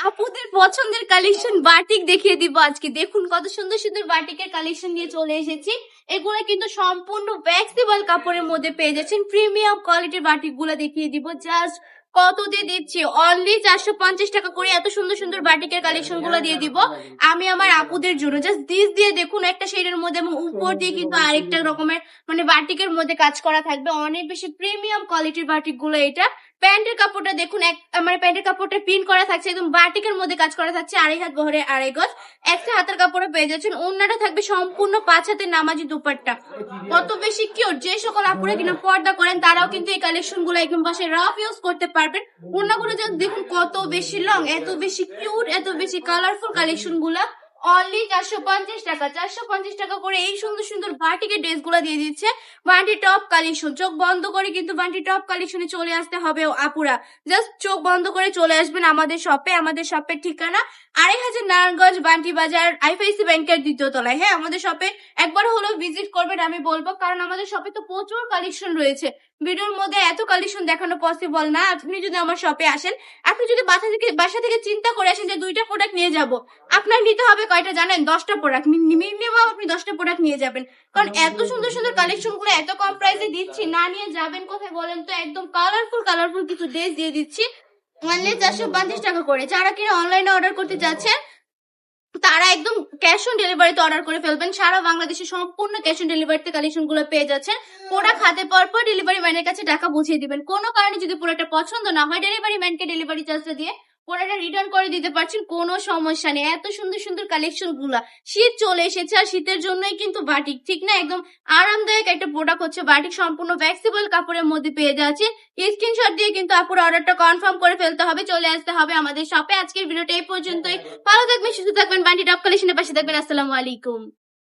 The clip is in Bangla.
আপুদের পছন্দের কালেকশন বাটিক দেখিয়ে দিব আজকে। দেখুন কত সুন্দর সুন্দর বাটিকের কালেকশন নিয়ে চলে এসেছি। এগুলো কিন্তু সম্পূর্ণ ফ্লেক্সিবল কাপড়ের মধ্যে পেয়ে যাচ্ছেন। প্রিমিয়াম কোয়ালিটির বাটিক গুলো দেখিয়ে দিব। জাস্ট কত দিয়ে দিচ্ছি, অনলি 450 টাকা করে এত সুন্দর সুন্দর বাটিকের কালেকশন গুলো দিয়ে দিব আমি আমার আপুদের জন্য। জাস্ট দিস দিয়ে দেখুন একটা শেডের মধ্যে, এবং উপর দিয়ে কিন্তু আরেকটা রকমের মানে বাটিকের মধ্যে কাজ করা থাকবে। অনেক বেশি প্রিমিয়াম কোয়ালিটির বাটিক গুলো এটা। প্যান্টের কাপড়টা দেখুন, এক মানে প্যান্টের কাপড়টা প্রিন্ট করা থাকছে, একদম বাটিকের মধ্যে কাজ করা থাকছে। 2.5 হাত বহরে 2.5 গজ একটা হাতের কাপড়ে পেয়ে যাচ্ছেন। ওড়নাটা থাকবে সম্পূর্ণ 5 হাতের নামাজি দুপাট্টা। কত বেশি কিউট। যে সকল আপুরা কিনা পর্দা করেন তারাও কিন্তু এই কালেকশন গুলো একদম পাশে রাফ ইউজ করতে পারবেন। ওড়নাগুলো just দেখুন কত বেশি লং, এত বেশি কিউট, এত বেশি কালারফুল কালেকশন গুলা। অনলি 450 টাকা। 450 টাকা করে এই সুন্দর সুন্দর বাটিকের ড্রেস গুলা দিয়ে দিচ্ছে। বান্টি টপ কালেকশন, চোখ বন্ধ করে কিন্তু বান্টি টপ কালেকশনে চলে আসতে হবে আপুরা। জাস্ট চোখ বন্ধ করে চলে আসবেন আমাদের শপে। আমাদের শপের ঠিকানা 2500 নারায়ণগঞ্জ বান্টি বাজার, আইএফআইসি ব্যাংকের 2য় তলায়। হ্যাঁ, আমাদের শপে একবার হলেও ভিজিট করবেন আমি বলবো, কারণ আমাদের শপে তো প্রচুর কালেকশন রয়েছে। ভিডিওর মধ্যে এত কালেকশন দেখানো পসিবল না। আপনি যদি আমার শপে আসেন, আপনি যদি বাসা থেকে চিন্তা করে আসেন যে 2টা প্রোডাক্ট নিয়ে যাব, আপনার নিতে হবে কয়টা জানেন? 10টা প্রোডাক্ট মিনিমাম আপনি 10টা প্রোডাক্ট নিয়ে যাবেন। কারণ এত সুন্দর সুন্দর কালেকশন গুলো এত কম প্রাইসে দিচ্ছি, না নিয়ে যাবেন কোথায় বলেন তো? একদম কালারফুল কালারফুল কিছু ড্রেস দিয়ে দিচ্ছি অনলি 450 টাকা করে। যারা কিনা অনলাইনে অর্ডার করতে যাচ্ছেন তারা একদম ক্যাশ অন ডেলিভারিতে অর্ডার করে ফেলবেন। সারা বাংলাদেশে সম্পূর্ণ ক্যাশ অন ডেলিভারিতে কালেকশন গুলো পেয়ে যাচ্ছেন। প্রোডাক্ট হাতে পাওয়ার পর ডেলিভারি ম্যানের কাছে টাকা বুঝিয়ে দিবেন। কোনো কারণে যদি প্রোডাক্টটা পছন্দ না হয়, ডেলিভারি ম্যানকে ডেলিভারি চার্জটা দিয়ে প্রোডাক্টটা রিটার্ন করে দিতে পারছেন, কোনো সমস্যা নেই। এত সুন্দর সুন্দর কালেকশন গুলা। শীত চলে এসেছে, আর শীতের জন্যই কিন্তু বাটিক, ঠিক না? একদম আরামদায়ক একটা প্রোডাক্ট হচ্ছে বাটিক, সম্পূর্ণ ফ্লেক্সিবল কাপড়ের মধ্যে পেয়ে যাচ্ছে। স্ক্রিনশট দিয়ে কিন্তু আপুর অর্ডারটা কনফার্ম করে ফেলতে হবে, চলে আসতে হবে আমাদের শপে। আজকের ভিডিওটা এই পর্যন্তই। ভালো থাকবেন, সুস্থ থাকবেন, বান্টি টপ কালেকশনের পাশে থাকবেন। আসসালামু আলাইকুম।